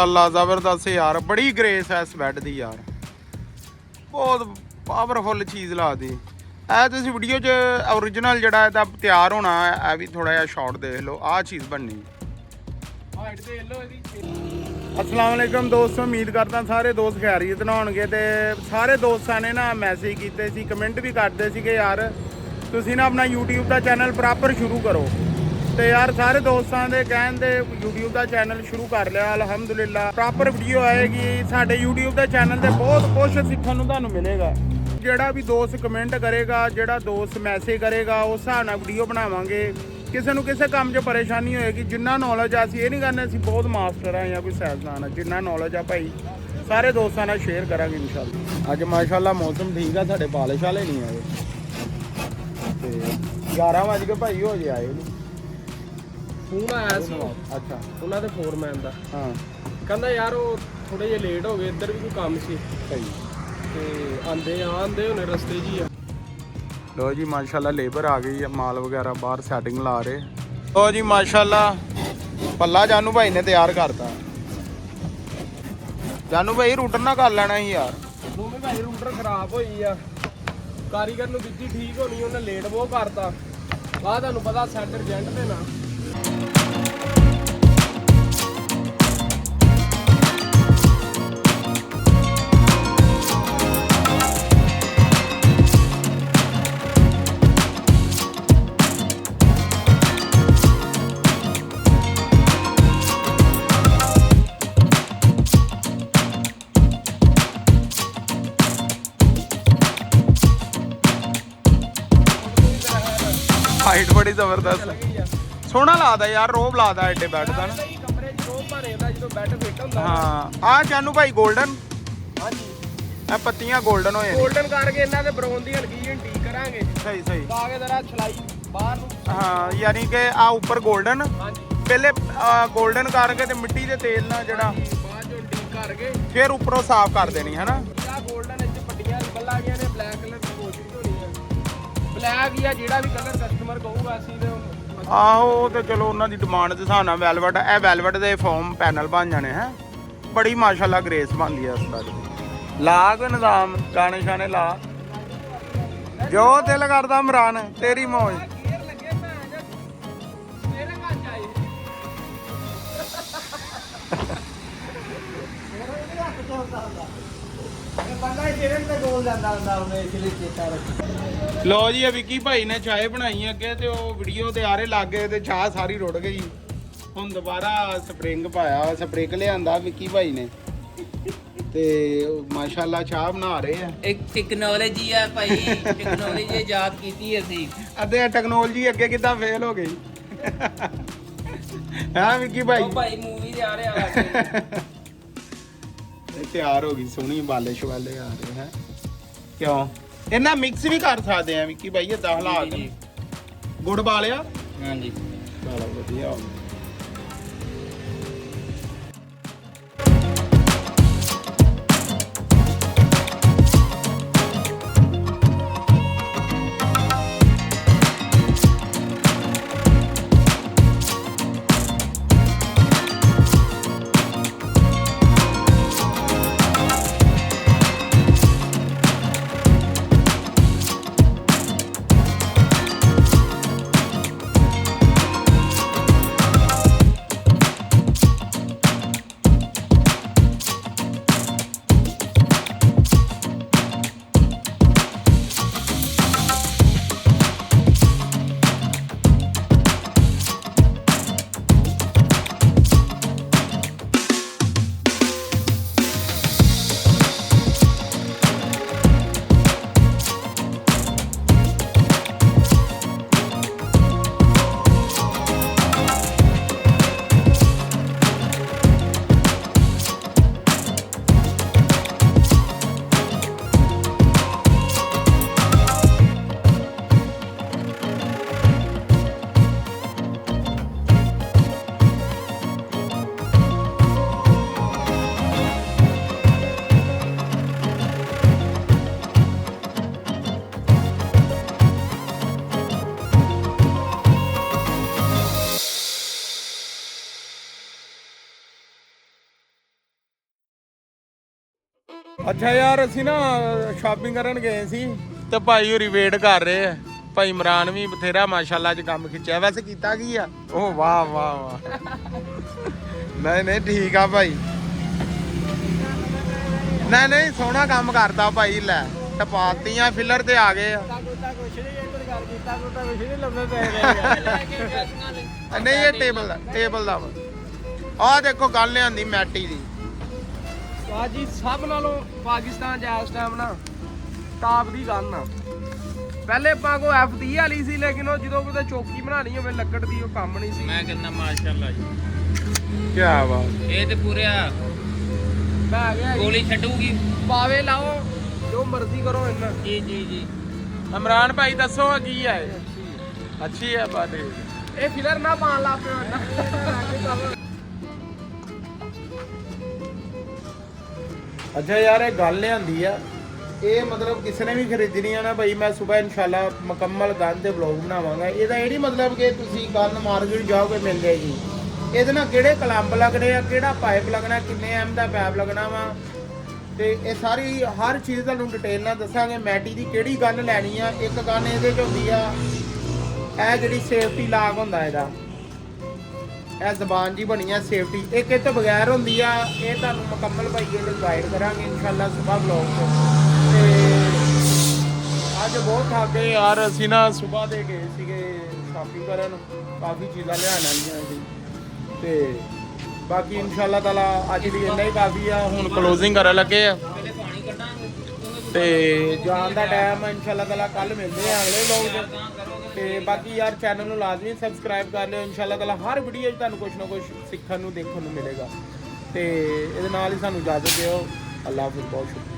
ਅੱਲਾ ਜ਼ਬਰਦਸਤ यार, बड़ी ग्रेस है इस बैड दी यार, बहुत पावरफुल चीज़ ला दी। ਇਹ ਤੁਸੀਂ ਵੀਡੀਓ 'ਚ ਓਰੀਜਨਲ ਜਿਹੜਾ ਇਹਦਾ ਤਿਆਰ ਹੋਣਾ ਇਹ ਵੀ ਥੋੜਾ ਜਿਹਾ ਸ਼ਾਰਟ ਦੇਖ ਲਓ। ਆਹ ਚੀਜ਼ ਬਣਨੀ। ਹਾਈਟ ਦੇਖ ਲਓ ਇਹਦੀ। अस्सलाम वालेकुम दोस्तों, उम्मीद करता ਸਾਰੇ ਦੋਸਤ ਖੈਰੀਅਤ ਨਾਲ ਹੋਣਗੇ। ਤੇ ਸਾਰੇ ਦੋਸਤਾਂ ਨੇ ਨਾ ਮੈਸੇਜ ਕੀਤੇ ਸੀ, ਕਮੈਂਟ ਵੀ ਕਰਦੇ ਸੀ ਕਿ ਯਾਰ ਤੁਸੀਂ ਨਾ ਆਪਣਾ YouTube ਦਾ ਚੈਨਲ ਪ੍ਰੋਪਰ ਸ਼ੁਰੂ ਕਰੋ। ਤੇ ਯਾਰ ਸਾਰੇ ਦੋਸਤਾਂ ਦੇ ਕਹਿਣ ਤੇ YouTube ਦਾ ਚੈਨਲ ਸ਼ੁਰੂ ਕਰ ਲਿਆ। ਅਲਹਮਦੁਲਿਲਾ ਪ੍ਰੋਪਰ ਵੀਡੀਓ ਆਏਗੀ ਸਾਡੇ YouTube ਦੇ ਚੈਨਲ ਤੇ। ਬਹੁਤ ਕੁਝ ਸਿੱਖਣ ਨੂੰ ਤੁਹਾਨੂੰ ਮਿਲੇਗਾ। ਜਿਹੜਾ ਵੀ ਦੋਸਤ ਕਮੈਂਟ ਕਰੇਗਾ, ਜਿਹੜਾ ਦੋਸਤ ਮੈਸੇਜ ਕਰੇਗਾ, ਉਸ ਹਿਸਾਬ ਨਾਲ ਵੀਡੀਓ ਬਣਾਵਾਂਗੇ। ਕਿਸੇ ਨੂੰ ਕਿਸੇ ਕੰਮ 'ਚ ਪਰੇਸ਼ਾਨੀ ਹੋਏਗੀ, ਜਿੰਨਾ ਨੌਲੇਜ ਆ ਅਸੀਂ ਇਹ ਨਹੀਂ ਕਰਨਾ ਅਸੀਂ ਬਹੁਤ ਮਾਸਟਰ ਆ ਜਾਂ ਕੋਈ ਸਾਇੰਸਦਾਨ ਆ। ਜਿੰਨਾ ਨੌਲੇਜ ਆ ਭਾਈ ਸਾਰੇ ਦੋਸਤਾਂ ਨਾਲ ਸ਼ੇਅਰ ਕਰਾਂਗੇ ਇਨਸ਼ਾਅੱਲਾ। ਅੱਜ ਮਾਸ਼ਾਅੱਲਾ ਮੌਸਮ ਠੀਕ ਆ, ਸਾਡੇ ਬਾਰਿਸ਼ ਵਾਲੇ ਨਹੀਂ ਆਏ ਤੇ 11 ਵਜੇ ਕੇ ਭਾਈ ਹੋ ਜੇ ਆਏ ਨਹੀਂ। ਫੋਨ ਆਇਆ ਸੀ ਅੱਛਾ ਉਹਨਾਂ ਦੇ ਫੋਰਮੈਨ ਦਾ। ਹਾਂ ਕਹਿੰਦਾ ਯਾਰ ਉਹ ਥੋੜੇ ਜਿਹਾ ਲੇਟ ਹੋ ਗਏ, ਇੱਧਰ ਵੀ ਕੋਈ ਕੰਮ ਸੀ ਸਹੀ ਤੇ ਆਂਦੇ ਹੁਣੇ ਰਸਤੇ 'ਚ ਹੀ ਆ। ਲੋ ਜੀ ਮਾਸ਼ਾਅੱਲਾ ਲੇਬਰ ਆ ਗਈ ਆ, ਮਾਲ ਵਗੈਰਾ ਬਾਹਰ ਸੈਟਿੰਗ ਲਾ ਰਹੇ। ਲੋ ਜੀ ਮਾਸ਼ਾਅੱਲਾ ਪੱਲਾ ਜਾਨੂ ਭਾਈ ਨੇ ਤਿਆਰ ਕਰਤਾ। ਜਾਨੂ ਭਾਈ ਰੂਟਰ ਨਾ ਕਰ ਲੈਣਾ ਸੀ ਯਾਰ। ਦੋਵੇਂ ਭਾਈ ਰੂਟਰ ਖਰਾਬ ਹੋਈ ਆ, ਕਾਰੀਗਰ ਨੂੰ ਦਿੱਤੀ ਠੀਕ ਹੋਣੀ, ਉਹਨੇ ਲੇਟ ਬਹੁਤ ਕਰਤਾ। ਆਹ ਤੁਹਾਨੂੰ ਪਤਾ ਸੈਟ ਏਜੰਟ ਦੇ ਨਾ। ਹਾਈਟ ਬੜੀ ਜ਼ਬਰਦਸਤ, ਸੋਹਣਾ ਲੱਗਦਾ ਯਾਰ। ਰੋਬ ਲੱਗਦਾ ਐਡੇ ਬੈੱਡ ਦਾ ਨਾ। ਕਮਰੇ 'ਚ ਰੋਬ ਭਰੇ ਹੁੰਦਾ ਜਦੋਂ ਬੈੱਡ ਫਿੱਟ ਹੁੰਦਾ। ਹਾਂ ਆਹ ਜਾਨੂ ਭਾਈ 골ਡਨ। ਹਾਂਜੀ ਇਹ ਪੱਤੀਆਂ 골ਡਨ ਹੋਏ ਨੇ। 골ਡਨ ਕਰਕੇ ਇਹਨਾਂ ਦੇ ਬਰਾਊਨ ਦੀ ਹਲਕੀ ਜਿਹੀ ਠੀਕ ਕਰਾਂਗੇ। ਸਹੀ ਸਹੀ ਪਾ ਕੇ ਜ਼ਰਾ ਛਲਾਈ ਬਾਹਰ ਨੂੰ। ਹਾਂ ਯਾਨੀ ਕਿ ਆ ਉੱਪਰ 골ਡਨ, ਹਾਂਜੀ ਪਹਿਲੇ 골ਡਨ ਕਰਕੇ ਤੇ ਮਿੱਟੀ ਦੇ ਤੇਲ ਨਾਲ ਜਿਹੜਾ ਬਾਅਦ ਚੋਂ ਠੀਕ ਕਰਕੇ ਫਿਰ ਉੱਪਰੋਂ ਸਾਫ਼ ਕਰ ਦੇਣੀ ਹੈ ਨਾ। ਆਹ 골ਡਨ ਵਿੱਚ ਪੱਟੀਆਂ ਰਿਬਲ ਆ ਗਈਆਂ ਨੇ। ਬਲੈਕ ਕਲਰ ਦੀ ਕੋਸ਼ਿਸ਼ ਹੋਣੀ ਹੈ। ਬਲੈਕ ਹੀ ਆ ਜਿਹੜਾ ਵੀ ਕਲਰ ਕਸਟਮਰ ਕਹੂਗਾ ਅਸੀਂ ਤੇ ਆਹੋ ਉਹ ਤੇ ਚਲੋ ਉਹਨਾਂ ਦੀ ਡਿਮਾਂਡ ਦੇ ਹਿਸਾਬ ਨਾਲ ਵੈਲਵਟ। ਇਹ ਵੈਲਵਟ ਦੇ ਫੋਮ ਪੈਨਲ ਬਣ ਜਾਣੇ ਹੈ। ਬੜੀ ਮਾਸ਼ਾਅੱਲਾ ਗ੍ਰੇਸ ਬਣਦੀ ਹੈ ਉਸ ਦਾ। ਲਾ ਕੋਈ ਨਿਜ਼ਾਮ, ਗਾਣੇ ਸ਼ਾਨੇ ਲਾ ਜੋ ਦਿਲ ਕਰਦਾ ਇਮਰਾਨ, ਤੇਰੀ ਮੌਜ। ਗੇਅਰ ਲੱਗੇ ਭੈਣ ਜੀ ਮੇਰੇ ਘਰ ਆਏ ਲੋ ਜੀ ਇਹ ਵਿੱਕੀ ਭਾਈ ਨੇ ਚਾਹ ਬਣਾਈ ਅੱਗੇ ਤੇ ਉਹ ਵੀਡੀਓ ਤੇ ਆਰੇ ਲੱਗ ਗਏ ਤੇ ਚਾਹ ਸਾਰੀ ਰੁੜ ਗਈ। ਹੁਣ ਦੁਬਾਰਾ ਸਪਰਿੰਗ ਪਾਇਆ, ਸਪਰਿੰਗ ਲਿਆਂਦਾ ਵਿੱਕੀ ਭਾਈ ਨੇ ਤੇ ਮਾਸ਼ਾਅੱਲਾ ਚਾਹ ਬਣਾ ਰਹੇ ਆ। ਇੱਕ ਟੈਕਨੋਲੋਜੀ ਆ ਭਾਈ, ਟੈਕਨੋਲੋਜੀ ਯਾਦ ਕੀਤੀ ਅਸੀਂ। ਅੱਧੇ ਟੈਕਨੋਲੋਜੀ ਅੱਗੇ ਕਿੱਦਾਂ ਫੇਲ ਹੋ ਗਈ ਹੈ ਵਿੱਕੀ ਭਾਈ। ਉਹ ਭਾਈ ਮੂਵੀ ਦੇ ਆ ਰਿਹਾ ਵਾ। ਇਹ ਤਿਆਰ ਹੋ ਗਈ ਸੋਹਣੀ, ਬਾਲਿਸ਼ ਵਾਲੇ ਆ ਰਹੇ ਹੈ। ਕਿਉਂ ਇਹਨਾਂ ਮਿਕਸ ਵੀ ਕਰ ਸਕਦੇ ਆ ਵਿੱਕੀ ਭਾਈ, ਇਹ 10 ਹਾਲਾਤ ਗੁੜ ਬਾਲਿਆ। ਹਾਂਜੀ ਚਲੋ ਵਧੀਆ ਹੋ ਗਿਆ। ਅੱਛਾ ਯਾਰ ਅਸੀਂ ਨਾ ਸ਼ਾਪਿੰਗ ਕਰਨ ਗਏ ਸੀ ਤੇ ਭਾਈ ਹੋਰੀ ਵੇਟ ਕਰ ਰਹੇ ਆ। ਭਾਈ ਇਮਰਾਨ ਵੀ ਬਥੇਰਾ ਮਾਸ਼ਾਅੱਲਾ ਚ ਕੰਮ ਖਿੱਚਿਆ। ਵੈਸੇ ਕੀਤਾ ਕੀ ਆ? ਓ ਵਾਹ ਵਾਹ ਵਾਹ। ਨਹੀਂ ਨਹੀਂ ਠੀਕ ਆ ਭਾਈ। ਨਹੀਂ ਨਹੀਂ ਸੋਹਣਾ ਕੰਮ ਕਰਦਾ ਭਾਈ। ਲੈ ਟਪਾਤੀਆਂ ਫਿਲਰ ਤੇ ਆ ਗਏ ਆ। ਨਹੀਂ ਇਹ ਟੇਬਲ ਦਾ ਵਾ। ਆਹ ਦੇਖੋ ਗੱਲ ਲਿਆਂਦੀ ਮੈਟੀ ਦੀ। ਬਾਜੀ ਸਭ ਨਾਲੋਂ ਪਾਕਿਸਤਾਨ 'ਚ ਇਸ ਟਾਈਮ ਨਾ ਟਾਪ ਦੀ ਗਨ ਆ। ਪਹਿਲੇ ਆਪਾਂ ਕੋ F30 ਵਾਲੀ ਸੀ, ਲੇਕਿਨ ਉਹ ਜਦੋਂ ਕਿਤੇ ਚੌਕੀ ਬਣਾਣੀ ਹੋਵੇ ਲੱਕੜ ਦੀ ਉਹ ਕੰਮ ਨਹੀਂ ਸੀ। ਮੈਂ ਕਹਿੰਦਾ ਮਾਸ਼ਾਅੱਲਾ ਜੀ, ਕੀ ਬਾਤ। ਇਹ ਤੇ ਪੂਰਾ ਮੈਂ ਗਿਆ ਗੋਲੀ ਛੱਡੂਗੀ। ਪਾਵੇ ਲਾਓ ਜੋ ਮਰਜ਼ੀ ਕਰੋ ਇਹਨਾਂ। ਜੀ ਜੀ ਜੀ। ਇਮਰਾਨ ਭਾਈ ਦੱਸੋ ਕੀ ਹੈ? ਅੱਛੀ ਹੈ ਬਾਤ। ਇਹ ਫਿਲਰ ਨਾ ਪਾਣ ਲਾ ਪਿਓ। ਅੱਛਾ ਯਾਰ ਇਹ ਗੱਲ ਲਿਆਂਦੀ ਆ। ਇਹ ਮਤਲਬ ਕਿਸੇ ਨੇ ਵੀ ਖਰੀਦਣੀ ਆ ਨਾ ਭਾਈ, ਮੈਂ ਸਵੇਰ ਇਨਸ਼ਾਅੱਲਾ ਮੁਕੰਮਲ ਗਨ ਤੇ ਵਲੌਗ ਬਣਾਵਾਂਗਾ। ਇਹਦਾ ਇਹ ਨਹੀਂ ਮਤਲਬ ਕਿ ਤੁਸੀਂ ਗਨ ਮਾਰਕੀਟ ਜਾਓਗੇ ਮਿਲ ਜਾਏਗੀ। ਇਹਦੇ ਨਾਲ ਕਿਹੜੇ ਕਲੰਬ ਲੱਗਣੇ ਆ, ਕਿਹੜਾ ਪਾਈਪ ਲੱਗਣਾ, ਕਿੰਨੇ ਐਮ ਦਾ ਪਾਈਪ ਲੱਗਣਾ ਵਾ, ਤੇ ਇਹ ਸਾਰੀ ਹਰ ਚੀਜ਼ ਤੁਹਾਨੂੰ ਡਿਟੇਲ ਨਾਲ ਦੱਸਾਂਗੇ। ਮੈਟੀ ਦੀ ਕਿਹੜੀ ਗਨ ਲੈਣੀ ਆ। ਇੱਕ ਗਨ ਇਹਦੇ 'ਚ ਹੁੰਦੀ ਆ ਇਹ ਜਿਹੜੀ ਸੇਫਟੀ ਲਾਕ ਹੁੰਦਾ ਇਹਦਾ, ਇਹ ਜ਼ਬਾਨ ਜੀ ਬਣੀ ਆ ਸੇਫਟੀ। ਇੱਕ ਇਹ ਤੋਂ ਬਗੈਰ ਹੁੰਦੀ ਆ। ਇਹ ਤੁਹਾਨੂੰ ਮੁਕੰਮਲ ਭਾਈ ਇਹਦੇ ਗਾਈਡ ਕਰਾਂਗੇ ਇਨਸ਼ਾਅੱਲਾ ਸਵੇਰ ਵਲੌਗ 'ਚ। ਤੇ ਅੱਜ ਬਹੁਤ ਥੱਕ ਗਏ ਯਾਰ। ਅਸੀਂ ਨਾ ਸਵੇਰ ਦੇ ਗਏ ਸੀਗੇ ਸ਼ਾਪਿੰਗ ਕਰਨ, ਕਾਫੀ ਚੀਜ਼ਾਂ ਲਿਆਉਣ ਵਾਲੀਆਂ ਸੀ। ਤੇ ਬਾਕੀ ਇਨਸ਼ਾਅੱਲਾ ਤਾਲਾ ਅੱਜ ਲਈ ਇੰਨਾ ਹੀ ਕਾਫੀ ਆ। ਹੁਣ ਕਲੋਜ਼ਿੰਗ ਕਰਨ ਲੱਗੇ ਆ ਤੇ ਜਾਣ ਦਾ ਟਾਈਮ ਇਨਸ਼ਾਅੱਲਾ ਤਾਲਾ ਕੱਲ ਮਿਲਦੇ ਆ ਅਗਲੇ ਵਲੌਗ 'ਚ। ਤੇ ਬਾਕੀ ਯਾਰ ਚੈਨਲ ਨੂੰ ਲਾਜ਼ਮੀ ਸਬਸਕ੍ਰਾਈਬ ਕਰ ਲਿਓ। ਇਨਸ਼ਾਅੱਲਾ ਤਾਲਾ ਹਰ ਵੀਡੀਓ 'ਚ ਤੁਹਾਨੂੰ ਕੁਛ ਨਾ ਕੁਛ ਸਿੱਖਣ ਨੂੰ ਦੇਖਣ ਨੂੰ ਮਿਲੇਗਾ। ਤੇ ਇਹਦੇ ਨਾਲ ਹੀ ਸਾਨੂੰ ਇਜਾਜ਼ਤ ਦਿਓ। ਅੱਲਾਹ ਹਾਫਿਜ਼। ਬਹੁਤ ਸ਼ੁਕਰੀਆ।